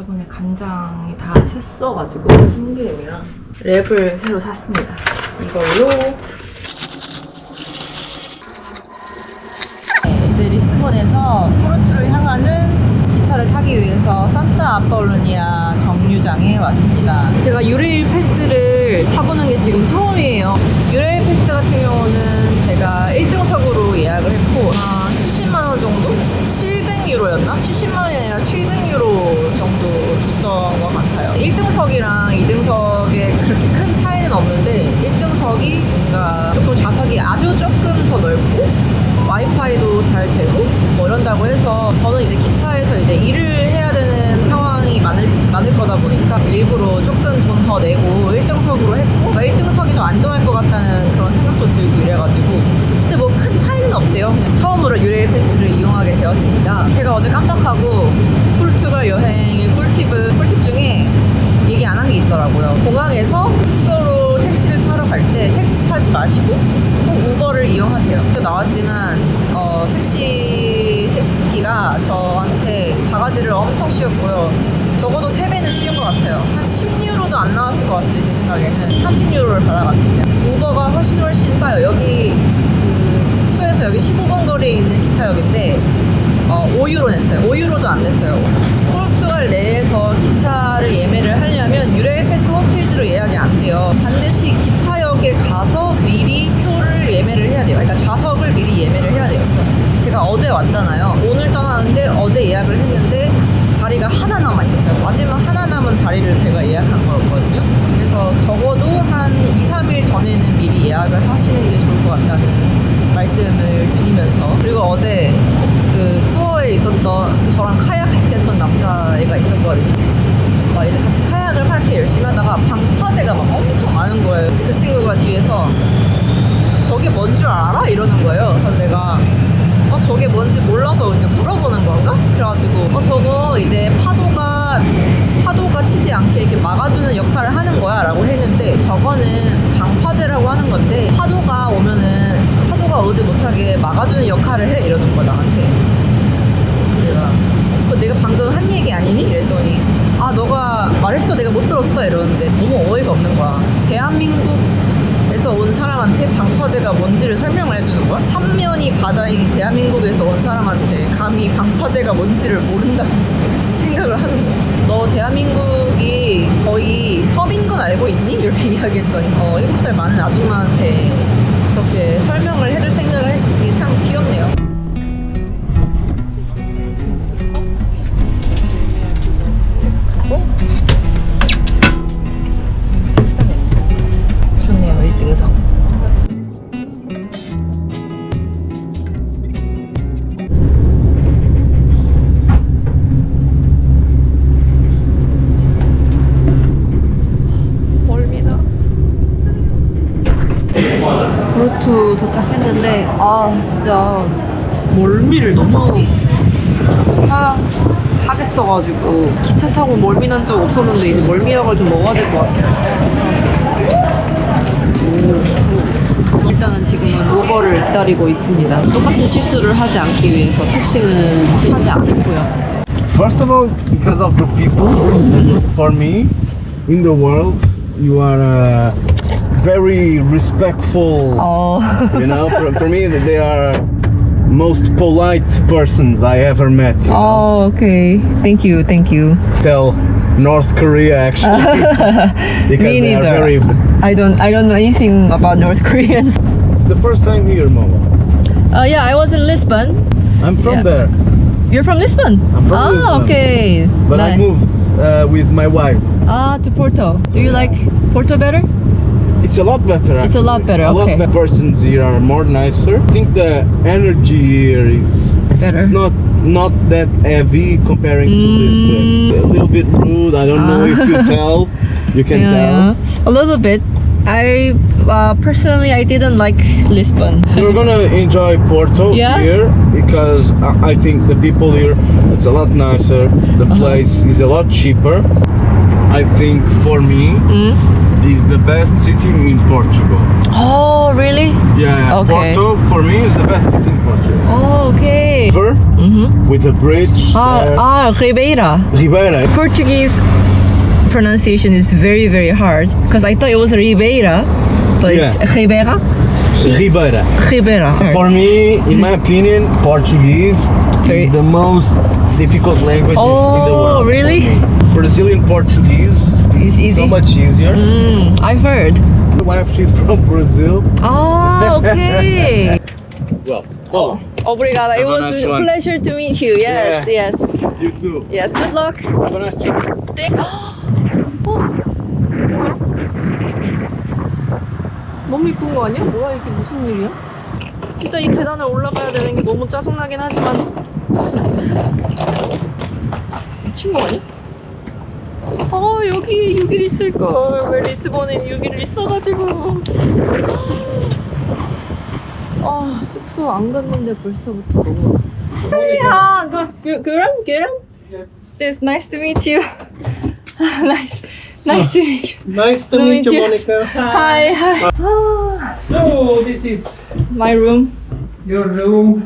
저번에 간장이 다 샜어가지고 참기름이랑 랩을 새로 샀습니다. 이걸로 이제 리스본에서 포르투를 향하는 기차를 타기 위해서 산타 아폴로니아 정류장에 왔습니다. 제가 유레일 패스를 타보는 게 지금 처음이에요. 유레일 패스 같은 경우는 제가 1등석으로 예약을 했고 70만원 정도? 700유로였나? 70만원이 아니라 700유로 정도 줬던 것 같아요. 1등석이랑 2등석에 그렇게 큰 차이는 없는데 1등석이 뭔가 조금 좌석이 아주 조금 더 넓고 와이파이도 잘 되고 뭐 이런다고 해서 저는 이제 기차에서 이제 일을 해야 되는 상황이 많을 거다 보니까 일부러 조금 돈 더 내고 1등석으로 했고 1등석이 더 안전할 것 같다는 그런 생각도 들고 이래가지고 근데 뭐 큰 차이는 없대요. 그냥 처음으로 유레일 패스를 이용하게 되었습니다. 제가 어제 깜빡하고 포르투갈 여행의 꿀팁 중에 얘기 안 한 게 있더라고요. 공항에서 숙소로 택시를 타러 갈 때 택시 타지 마시고 꼭 우버를 이용하세요. 나왔지만 택시 새끼가 저한테 바가지를 엄청 씌웠고요. 적어도 3배는 씌운 것 같아요. 한 10유로도 안 나왔을 것 같은데 제 생각에는 30유로를 받아갔거든요. 우버가 훨씬 싸요. 여기 숙소에서 여기 15분 거리에 있는 기차역인데 5유로 냈어요. 5유로도 안 냈어요. 포르투갈 내에서 기차를 예매를 하려면 유레일 패스 홈페이지로 예약이 안 돼요. 반드시 기차역에 가서 미리 표를 예매를 해야 돼요. 그러니까 좌석을 미리 예매를 해야 돼요. 제가 어제 왔잖아요. 오늘 떠나는데 어제 예약을 했는데 자리가 하나 남아 있었어요. 마지막 하나 남은 자리를 제가 예약한 거였거든요. 그래서 적어도 한 2-3일 전에는 미리 예약을 하시는 게 좋을 것 같다는 말씀을 드리면서 그리고 어제 그 투어에 있었던 저랑 카약 같이 했던 남자애가 있었거든요. 막 이제 같이 카약을 그렇게 열심히 하다가 방파제가 막 엄청 많은 거예요. 그 친구가 뒤에서 저게 뭔 줄 알아? 이러는 거예요. 그래서 내가 저게 뭔지 몰라서 그냥 물어보는 건가? 그래가지고 저거 이제 파도가 치지 않게 이렇게 막아주는 역할을 하는 거야 라고 했는데 저거는 방파제라고 하는 건데 파도가 오지 못하게 막아주는 역할을 해 이러는 거야 나한테. 내가 방금 한 얘기 아니니? 이랬더니 너가 말했어 내가 못 들었어 이러는데 너무 어이가 없는 거야. 대한민국에서 온 사람한테 방파제가 뭔지를 설명을 해주는 거야? 삼면이 바다인 대한민국에서 온 사람한테 감히 방파제가 뭔지를 모른다는 생각을 하는 거야. 너 대한민국이 거의 섬인 건 알고 있니? 이렇게 이야기했더니 7살 많은 아줌마한테 그렇게 설명을 해줄 생각을 했는 게 참 귀엽네요. 책상에 좋네요. 1등석. 포르투 도착했는데 진짜 멀미를 너무 하겠어가지고 기차 타고 멀미 난 적 없었는데 이제 멀미약을 좀 먹어야 될 것 같아요. 일단은 지금은 우버를 기다리고 있습니다. 똑같은 실수를 하지 않기 위해서 택시는 타지 않고요. First of all, because of the people, for me, in the world, you are very respectful. You know, for me, they are most polite persons I ever met. You know? Okay. Thank you. Tell North Korea actually. Because Me they neither. are very. I don't know anything about North Koreans. It's the first time here, Momo. Yeah, I was in Lisbon. I'm from Yeah. there, You're from Lisbon? I'm from Lisbon. Okay. but I moved with my wife. To Porto. Do you like Porto better? It's a lot better. It's a lot actually. better, A lot okay. better. Persons here are more nicer. I think the energy here is Better. It's not that heavy comparing to Lisbon. It's a little bit rude. I don't know if you tell. You can tell. A little bit. I personally I didn't like Lisbon. You're gonna enjoy Porto Yeah? here because I think the people here it's a lot nicer. The place is a lot cheaper. I think for me is the best city in Portugal. Oh, really? Yeah, Okay. Porto for me is the best city in Portugal. Oh, okay. River with a bridge. Ribeira. Ribeira. Portuguese pronunciation is very, very hard because I thought it was Ribeira, but Yeah. it's Ribeira. Ribeira. Ribeira. For me, in my opinion, Portuguese Very- is the most difficult language in the world. Oh, really? for me. Brazilian Portuguese It's is easy? so much easier. I heard. My wife, she's from Brazil. Oh, okay. Well, Obrigada. It Have a was nice a one. pleasure to meet you. Yes, Yeah. yes. you too. Yes, good luck. Have a nice trip. 너무 이쁜 거 아니야? 뭐야 이게 무슨 일이야? 일단 이 계단을 올라가야 되는 게 너무 짜증나긴 하지만 미친 거 아니야? 여기 6일 있을걸. 왜 리스본에 6일 있어가지고. 숙소 안 갔는데 벌써부터 너무. 야, 그럼? It's nice to meet you. nice to meet you. Nice to meet you, Monica. Hi. So this is My room. your room,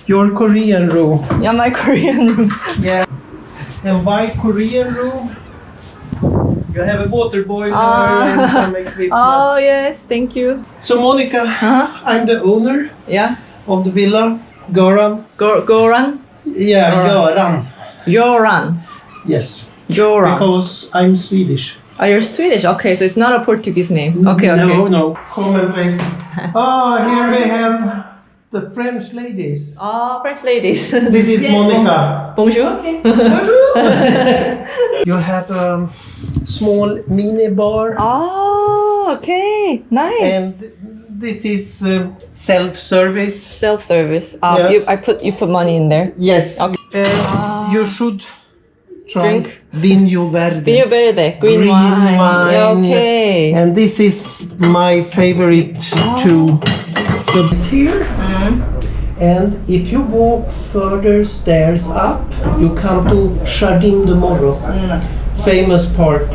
your Korean room. Yeah, my Korean room. Yeah. And why Korean room? You have a water boiler and some equipment. Oh yes, thank you. So Monica, I'm the owner Yeah. of the villa, Goran. Goran. Yeah, Goran. Göran. Joran. Yes, Joran. because I'm Swedish. Oh, you're Swedish. Okay, so it's not a Portuguese name. Okay. No. Common place. Here we have the French ladies. French ladies. This is Monica. Bonjour. You have a small mini bar. Oh, okay. Nice. And this is self-service. Self-service. Yeah. You put money in there. Yes. Okay. You should try Drink. Vinho Verde. Vinho Verde. Green wine. Yeah, okay. And this is my favorite too. So it's here. And if you walk further stairs up, you come to Jardim de Morro. Famous park.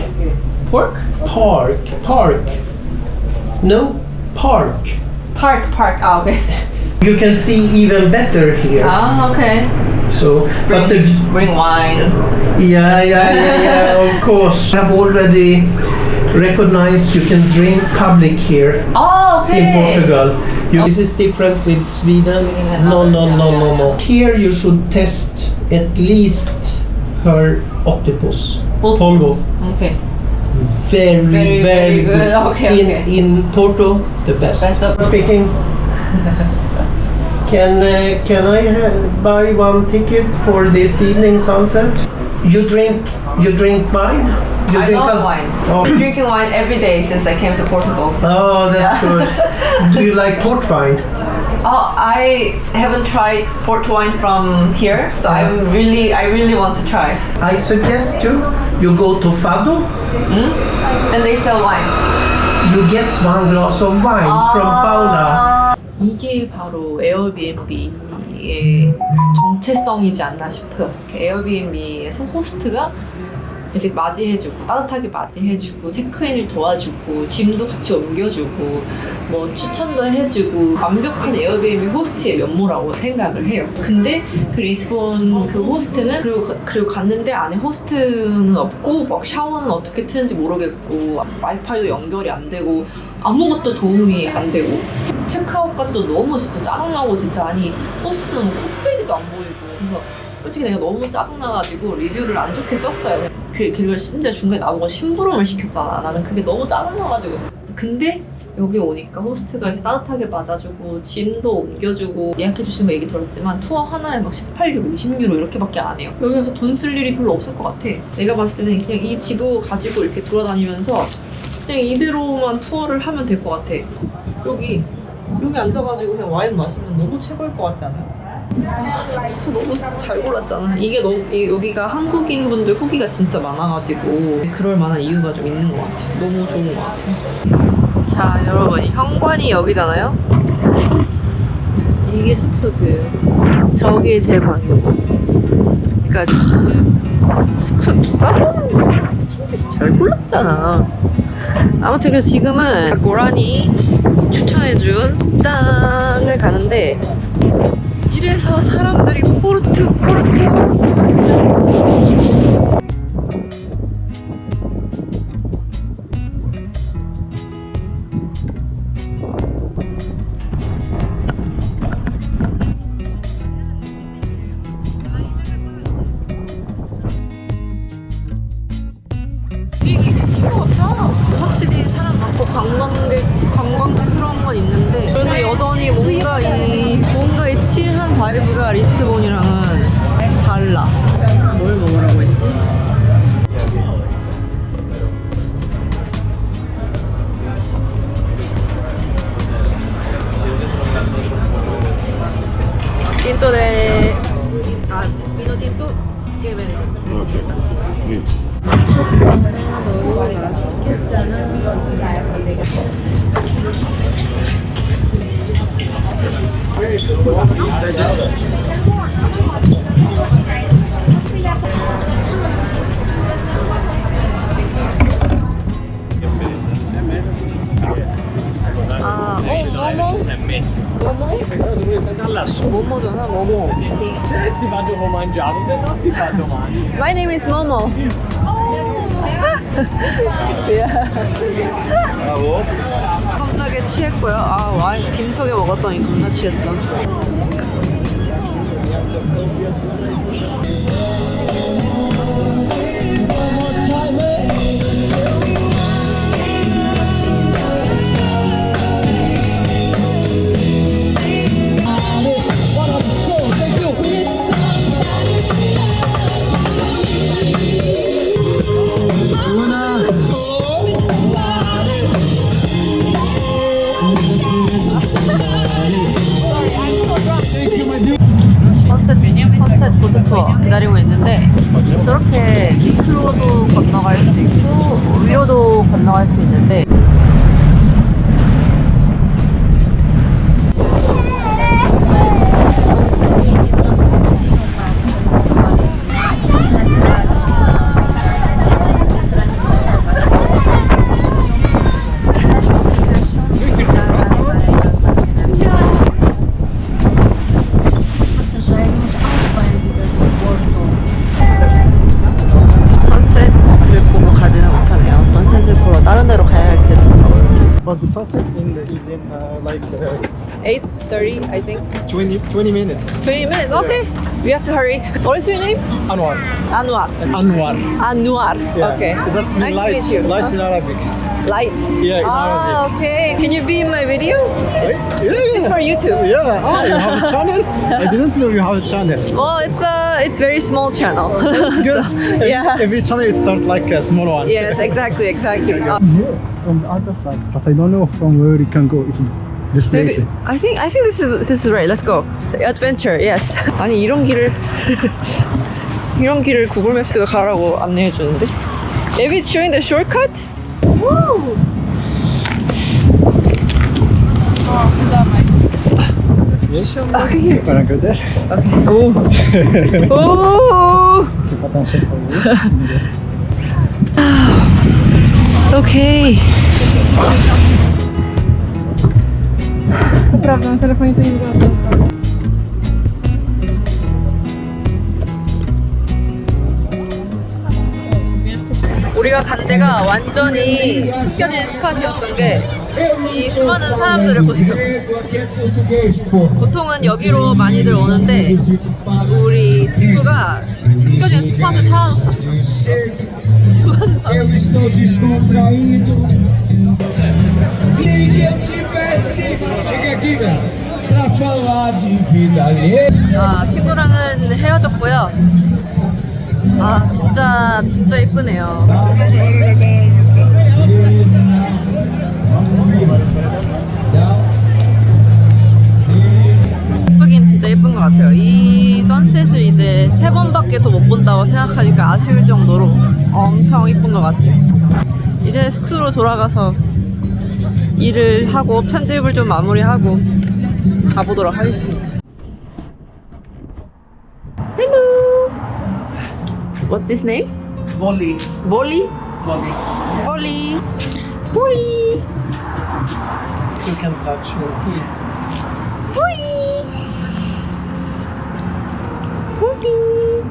Pork? Park. No, park. Park. Oh, okay. You can see even better here. Oh, okay. So, but Bring wine. yeah, of course. I have already recognized you can drink public here Oh, okay. in Portugal. This is different with Sweden. No. Here you should test at least her octopus. Pongo. Okay. Very good. Okay. In Porto, the best. Speaking. Can I buy one ticket for this evening sunset? You drink wine? You I drink love wine. Oh. I'm drinking wine every day since I came to Portugal. Oh, that's good. Do you like port wine? I haven't tried port wine from here, so I really want to try. I suggest you go to Fado. And they sell wine. You get one glass of wine from Paula. 이게 바로 에어비앤비의 정체성이지 않나 싶어요. 이렇게 에어비앤비에서 호스트가 이제 맞이해주고 따뜻하게 맞이해주고 체크인을 도와주고 짐도 같이 옮겨주고 뭐 추천도 해주고 완벽한 에어비앤비 호스트의 면모라고 생각을 해요. 근데 그 리스본 그 호스트는 그리고 갔는데 안에 호스트는 없고 막 샤워는 어떻게 트는지 모르겠고 와이파이도 연결이 안 되고 아무것도 도움이 안 되고 체크아웃까지도 너무 진짜 짜증나고 진짜 아니 호스트는 뭐 콧배기도 안 보이고 그래서 솔직히 내가 너무 짜증나가지고 리뷰를 안 좋게 썼어요. 그걸 심지어 중간에 나보고 심부름을 시켰잖아. 나는 그게 너무 짜증나가지고. 근데 여기 오니까 호스트가 이렇게 따뜻하게 맞아주고 짐도 옮겨주고 예약해주시는 거 얘기 들었지만 투어 하나에 막 18유로, 20유로 이렇게밖에 안 해요. 여기 와서 돈 쓸 일이 별로 없을 것 같아. 내가 봤을 때는 그냥 이 지도 가지고 이렇게 돌아다니면서 그냥 이대로만 투어를 하면 될 것 같아. 여기 앉아가지고 그냥 와인 마시면 너무 최고일 것 같지 않아요? 숙소 너무 잘 골랐잖아. 여기가 한국인 분들 후기가 진짜 많아가지고 그럴 만한 이유가 좀 있는 것 같아. 너무 좋은 것 같아. 자, 여러분, 현관이 여기잖아요. 이게 숙소 뷰예요. 저게 제 방이고. 그러니까 숙소 누가 골랐냐? 진짜 잘 골랐잖아. 아무튼 그래서 지금은 고라니 추천해준 땅을 가는데 이래서 사람들이 포르투 이게 미친 것 같아. 확실히 사람 많고 관광지스러운 건 있는데 그래도 여전히 뭔가의 칠한 바이브가 리스본이랑은 달라. 뭘 먹으라고 했지? tinto de vino tinto que verde. 너무 맛있겠잖아. 모모잖아, 모모. Si fa dopo mangiato, se no si fa domani. My name is Momo. yeah. 겁나게 취했고요. 와인 빈속에 먹었더니 겁나 취했어. 선셋 보트 투어 기다리고 있는데 저렇게 밑으로도 건너갈 수 있고 위로도 건너갈 수 있는데 But the sunset is in like 8:30 I think 20 minutes. 20 minutes okay we have to hurry. What is your name? Anwar. Anwar. Anwar. Yeah. Okay, That's mean nice lights. to meet you. Lights in Arabic. Lights. Yeah, in Arabic. Okay, can you be in my video? It's for YouTube. Yeah. Oh, you have a channel? I didn't know you have a channel. Well, it's very small channel. Good. Yeah. Every channel it starts like a small one. Yes, exactly. Here from the other side, but I don't know from where you can go. If this place. Maybe, I think this is right. Let's go. Adventure. Yes. 아니 이런 길을 구글 맵스가 가라고 안내해 주는데. Maybe it's showing the shortcut. Woo! Yes, Okay, here. Wanna go there? Okay. Oh. Keep attention for you. Okay. Prawda, na telefonie to nie wygląda. 우리가 간 데가 완전히 숨겨진 스팟이었던 게 이 수많은 사람들을 보세요. 보통은 여기로 많이들 오는데 우리 친구가 숨겨진 스팟을 찾아줬었어. 수많은 사람. 친구랑은 헤어졌고요. 진짜 예쁘네요. 예쁘긴 진짜 예쁜 것 같아요. 이 선셋을 이제 3번밖에 더 못 본다고 생각하니까 아쉬울 정도로 엄청 예쁜 것 같아요. 이제 숙소로 돌아가서 일을 하고 편집을 좀 마무리하고 자보도록 하겠습니다. 헬로. What's his name? Volley. Volley? Volley. Volley. Volley. You can touch him. He's Volley. Volley.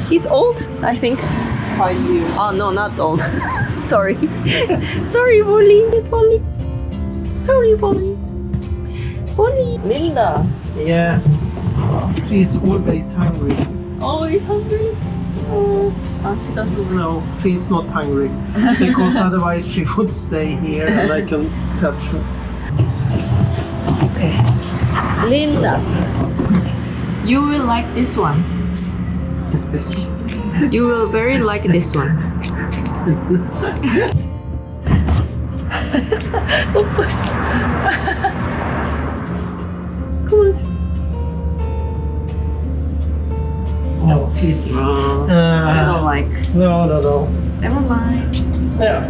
He's old, I think. 5 years. Oh no, not old. Sorry. Sorry, Volley. Volley. Sorry, Volley. Volley. Linda. Yeah. She's always hungry. Always hungry. Oh. She doesn't. No, she's not hungry. Because otherwise she would stay here and I can touch her. Okay. Linda. You will like this one. You will very like this one. Focus. Come on. No, kitty. I don't like. No. Never mind. Yeah.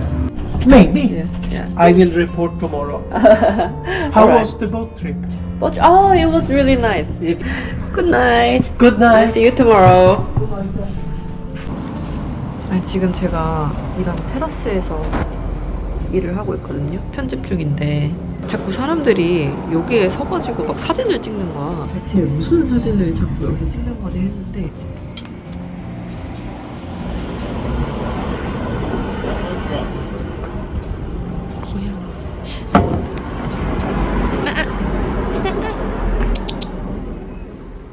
Maybe. Yeah. I will report tomorrow. How was the boat trip? But oh, it was really nice. Good night. Good I'll night. see you tomorrow. 아니, 지금 제가 이런 테라스에서 일을 하고 있거든요. 편집 중인데 자꾸 사람들이 여기에 서가지고 막 사진을 찍는 거야. 대체 무슨 사진을 자꾸 여기서 찍는 거지 했는데